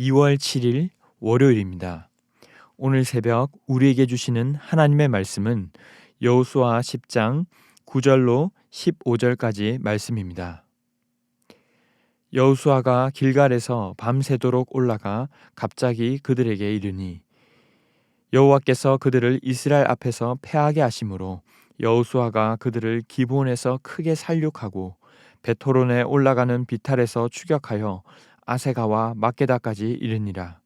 2월 7일 월요일입니다. 오늘 새벽 우리에게 주시는 하나님의 말씀은 여호수아 10장 9절로 15절까지 말씀입니다. 여호수아가 길갈에서 밤새도록 올라가 갑자기 그들에게 이르니 여호와께서 그들을 이스라엘 앞에서 패하게 하심으로 여호수아가 그들을 기브온에서 크게 살육하고 베토론에 올라가는 비탈에서 추격하여 아세가와 막게다까지 이르니라.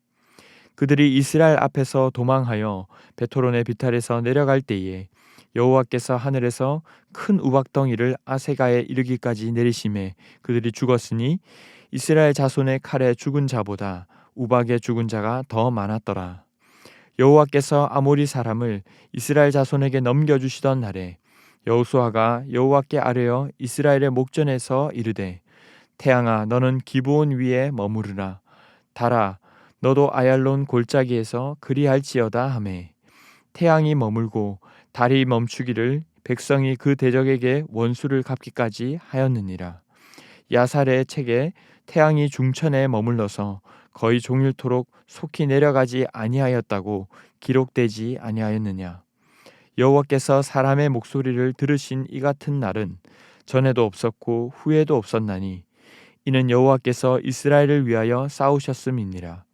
그들이 이스라엘 앞에서 도망하여 베토론의 비탈에서 내려갈 때에 여호와께서 하늘에서 큰 우박덩이를 아세가에 이르기까지 내리심에 그들이 죽었으니 이스라엘 자손의 칼에 죽은 자보다 우박에 죽은 자가 더 많았더라. 여호와께서 아모리 사람을 이스라엘 자손에게 넘겨주시던 날에 여호수아가 여호와께 아뢰어 이스라엘의 목전에서 이르되 태양아 너는 기브온 위에 머무르라. 달아 너도 아얄론 골짜기에서 그리할지어다 하매 태양이 머물고 달이 멈추기를 백성이 그 대적에게 원수를 갚기까지 하였느니라. 야살의 책에 태양이 중천에 머물러서 거의 종일토록 속히 내려가지 아니하였다고 기록되지 아니하였느냐. 여호와께서 사람의 목소리를 들으신 이 같은 날은 전에도 없었고 후에도 없었나니 이는 여호와께서 이스라엘을 위하여 싸우셨음이니라.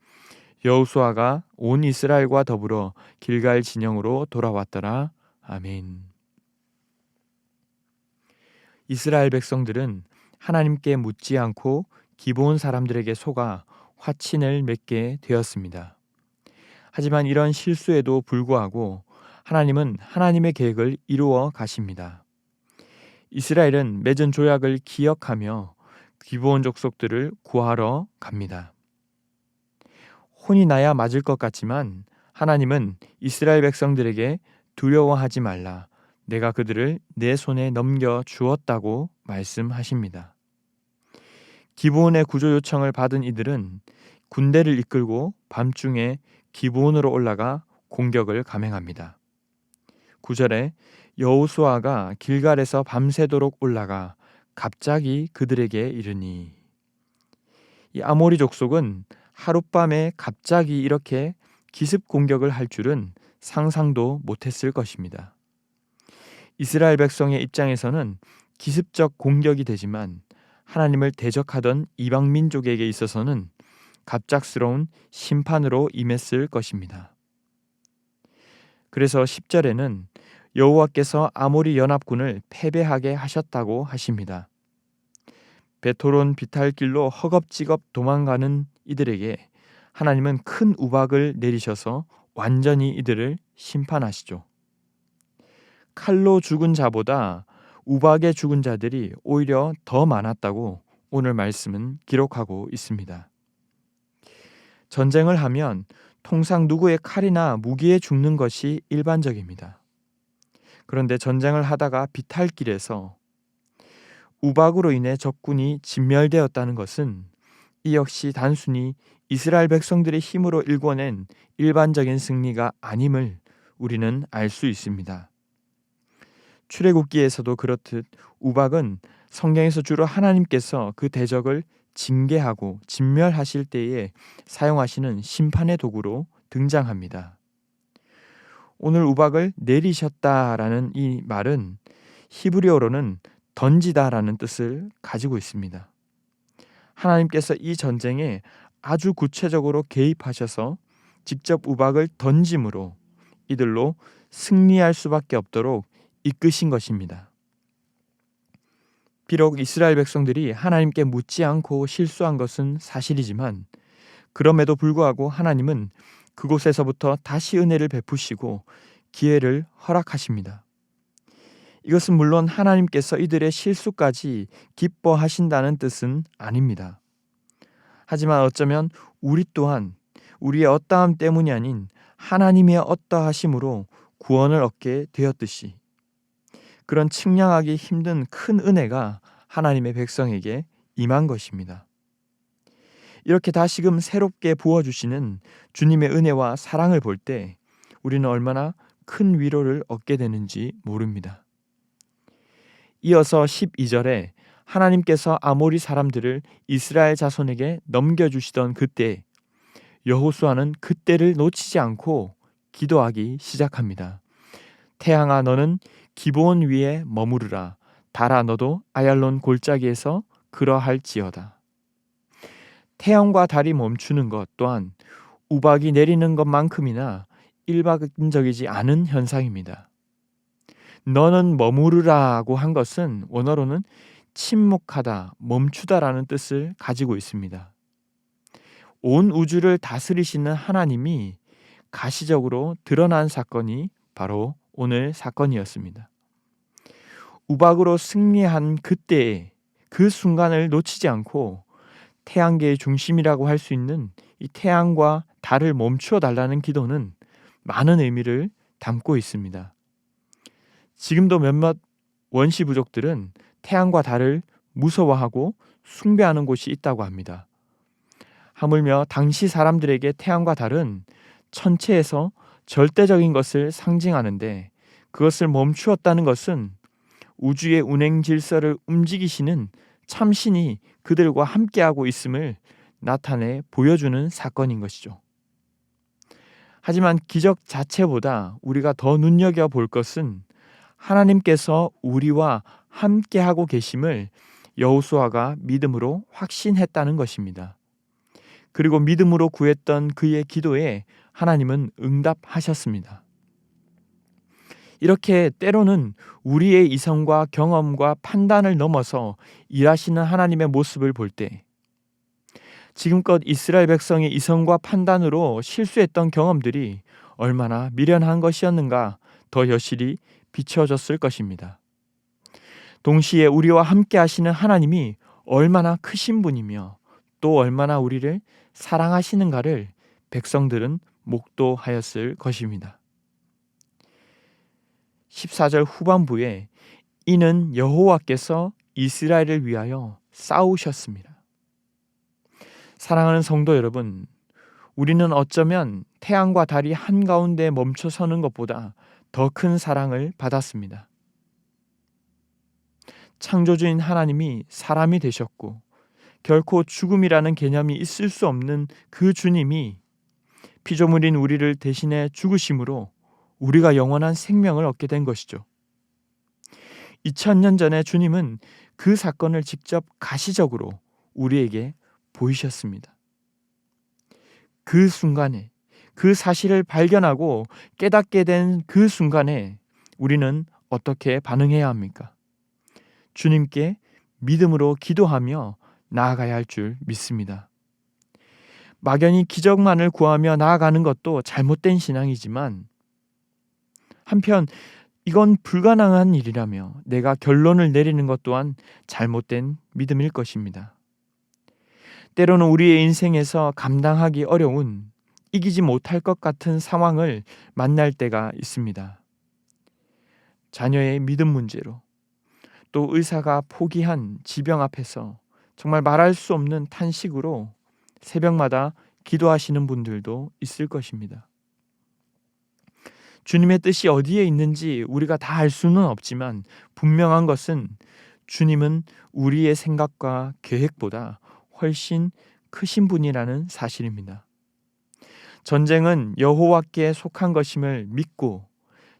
여호수아가 온 이스라엘과 더불어 길갈 진영으로 돌아왔더라. 아멘. 이스라엘 백성들은 하나님께 묻지 않고 기브온 사람들에게 속아 화친을 맺게 되었습니다. 하지만 이런 실수에도 불구하고 하나님은 하나님의 계획을 이루어 가십니다. 이스라엘은 맺은 조약을 기억하며 기브온 족속들을 구하러 갑니다. 혼이 나야 맞을 것 같지만 하나님은 이스라엘 백성들에게 두려워하지 말라. 내가 그들을 내 손에 넘겨 주었다고 말씀하십니다. 기브온의 구조 요청을 받은 이들은 군대를 이끌고 밤중에 기브온으로 올라가 공격을 감행합니다. 9절에 여호수아가 길갈에서 밤새도록 올라가 갑자기 그들에게 이르니 이 아모리 족속은 하룻밤에 갑자기 이렇게 기습 공격을 할 줄은 상상도 못했을 것입니다. 이스라엘 백성의 입장에서는 기습적 공격이 되지만 하나님을 대적하던 이방 민족에게 있어서는 갑작스러운 심판으로 임했을 것입니다. 그래서 10절에는 여호와께서 아모리 연합군을 패배하게 하셨다고 하십니다. 베토론 비탈길로 허겁지겁 도망가는 이들에게 하나님은 큰 우박을 내리셔서 완전히 이들을 심판하시죠. 칼로 죽은 자보다 우박에 죽은 자들이 오히려 더 많았다고 오늘 말씀은 기록하고 있습니다. 전쟁을 하면 통상 누구의 칼이나 무기에 죽는 것이 일반적입니다. 그런데 전쟁을 하다가 비탈길에서 우박으로 인해 적군이 진멸되었다는 것은 이 역시 단순히 이스라엘 백성들의 힘으로 일궈낸 일반적인 승리가 아님을 우리는 알 수 있습니다. 출애굽기에서도 그렇듯 우박은 성경에서 주로 하나님께서 그 대적을 징계하고 진멸하실 때에 사용하시는 심판의 도구로 등장합니다. 오늘 우박을 내리셨다라는 이 말은 히브리어로는 던지다라는 뜻을 가지고 있습니다. 하나님께서 이 전쟁에 아주 구체적으로 개입하셔서 직접 우박을 던짐으로 이들로 승리할 수밖에 없도록 이끄신 것입니다. 비록 이스라엘 백성들이 하나님께 묻지 않고 실수한 것은 사실이지만 그럼에도 불구하고 하나님은 그곳에서부터 다시 은혜를 베푸시고 기회를 허락하십니다. 이것은 물론 하나님께서 이들의 실수까지 기뻐하신다는 뜻은 아닙니다. 하지만 어쩌면 우리 또한 우리의 어떠함 때문이 아닌 하나님의 어떠하심으로 구원을 얻게 되었듯이 그런 측량하기 힘든 큰 은혜가 하나님의 백성에게 임한 것입니다. 이렇게 다시금 새롭게 부어주시는 주님의 은혜와 사랑을 볼 때 우리는 얼마나 큰 위로를 얻게 되는지 모릅니다. 이어서 12절에 하나님께서 아모리 사람들을 이스라엘 자손에게 넘겨주시던 그때 여호수아는 그때를 놓치지 않고 기도하기 시작합니다. 태양아 너는 기브온 위에 머무르라. 달아 너도 아얄론 골짜기에서 그러할지어다. 태양과 달이 멈추는 것 또한 우박이 내리는 것만큼이나 일반적이지 않은 현상입니다. 너는 머무르라고 한 것은 원어로는 침묵하다, 멈추다라는 뜻을 가지고 있습니다. 온 우주를 다스리시는 하나님이 가시적으로 드러난 사건이 바로 오늘 사건이었습니다. 우박으로 승리한 그때에 그 순간을 놓치지 않고 태양계의 중심이라고 할 수 있는 이 태양과 달을 멈추어 달라는 기도는 많은 의미를 담고 있습니다. 지금도 몇몇 원시 부족들은 태양과 달을 무서워하고 숭배하는 곳이 있다고 합니다. 하물며 당시 사람들에게 태양과 달은 천체에서 절대적인 것을 상징하는데 그것을 멈추었다는 것은 우주의 운행 질서를 움직이시는 참신이 그들과 함께하고 있음을 나타내 보여주는 사건인 것이죠. 하지만 기적 자체보다 우리가 더 눈여겨볼 것은 하나님께서 우리와 함께하고 계심을 여호수아가 믿음으로 확신했다는 것입니다. 그리고 믿음으로 구했던 그의 기도에 하나님은 응답하셨습니다. 이렇게 때로는 우리의 이성과 경험과 판단을 넘어서 일하시는 하나님의 모습을 볼 때 지금껏 이스라엘 백성의 이성과 판단으로 실수했던 경험들이 얼마나 미련한 것이었는가 더 여실히 비춰졌을 것입니다. 동시에 우리와 함께 하시는 하나님이 얼마나 크신 분이며 또 얼마나 우리를 사랑하시는가를 백성들은 목도하였을 것입니다. 14절 후반부에 이는 여호와께서 이스라엘을 위하여 싸우셨습니다. 사랑하는 성도 여러분, 우리는 어쩌면 태양과 달이 한가운데 멈춰 서는 것보다 더 큰 사랑을 받았습니다. 창조주인 하나님이 사람이 되셨고 결코 죽음이라는 개념이 있을 수 없는 그 주님이 피조물인 우리를 대신해 죽으심으로 우리가 영원한 생명을 얻게 된 것이죠. 2000년 전에 주님은 그 사건을 직접 가시적으로 우리에게 보이셨습니다. 그 순간에 그 사실을 발견하고 깨닫게 된 그 순간에 우리는 어떻게 반응해야 합니까? 주님께 믿음으로 기도하며 나아가야 할 줄 믿습니다. 막연히 기적만을 구하며 나아가는 것도 잘못된 신앙이지만 한편 이건 불가능한 일이라며 내가 결론을 내리는 것 또한 잘못된 믿음일 것입니다. 때로는 우리의 인생에서 감당하기 어려운 이기지 못할 것 같은 상황을 만날 때가 있습니다. 자녀의 믿음 문제로 또 의사가 포기한 지병 앞에서 정말 말할 수 없는 탄식으로 새벽마다 기도하시는 분들도 있을 것입니다. 주님의 뜻이 어디에 있는지 우리가 다 알 수는 없지만 분명한 것은 주님은 우리의 생각과 계획보다 훨씬 크신 분이라는 사실입니다. 전쟁은 여호와께 속한 것임을 믿고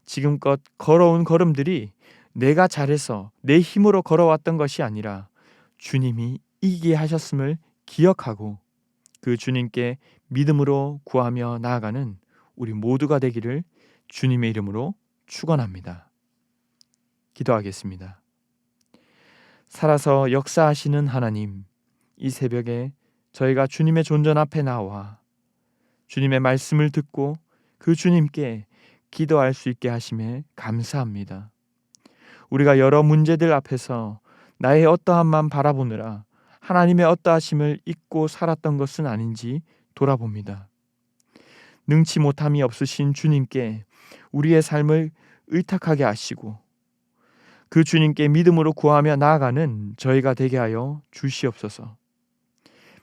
지금껏 걸어온 걸음들이 내가 잘해서 내 힘으로 걸어왔던 것이 아니라 주님이 이기게 하셨음을 기억하고 그 주님께 믿음으로 구하며 나아가는 우리 모두가 되기를 주님의 이름으로 축원합니다. 기도하겠습니다. 살아서 역사하시는 하나님, 이 새벽에 저희가 주님의 존전 앞에 나와 주님의 말씀을 듣고 그 주님께 기도할 수 있게 하심에 감사합니다. 우리가 여러 문제들 앞에서 나의 어떠함만 바라보느라 하나님의 어떠하심을 잊고 살았던 것은 아닌지 돌아봅니다. 능치 못함이 없으신 주님께 우리의 삶을 의탁하게 하시고 그 주님께 믿음으로 구하며 나아가는 저희가 되게 하여 주시옵소서.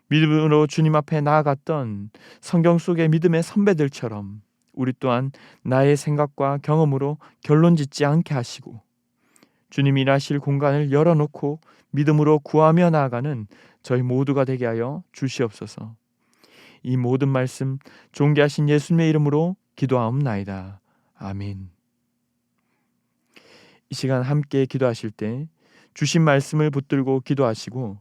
믿음으로 주님 앞에 나아갔던 성경 속의 믿음의 선배들처럼 우리 또한 나의 생각과 경험으로 결론 짓지 않게 하시고 주님이 일하실 공간을 열어놓고 믿음으로 구하며 나아가는 저희 모두가 되게 하여 주시옵소서. 이 모든 말씀 존귀하신 예수님의 이름으로 기도하옵나이다. 아멘. 이 시간 함께 기도하실 때 주신 말씀을 붙들고 기도하시고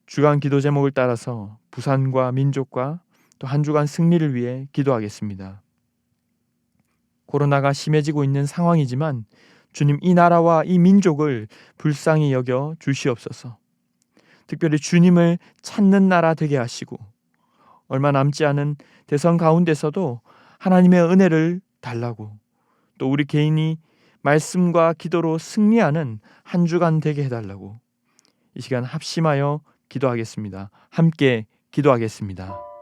주간 기도 제목을 따라서 부산과 민족과 또 한 주간 승리를 위해 기도하겠습니다. 코로나가 심해지고 있는 상황이지만 주님, 이 나라와 이 민족을 불쌍히 여겨 주시옵소서. 특별히 주님을 찾는 나라 되게 하시고 얼마 남지 않은 대선 가운데서도 하나님의 은혜를 달라고, 또 우리 개인이 말씀과 기도로 승리하는 한 주간 되게 해달라고 이 시간 합심하여 기도하겠습니다. 함께 기도하겠습니다.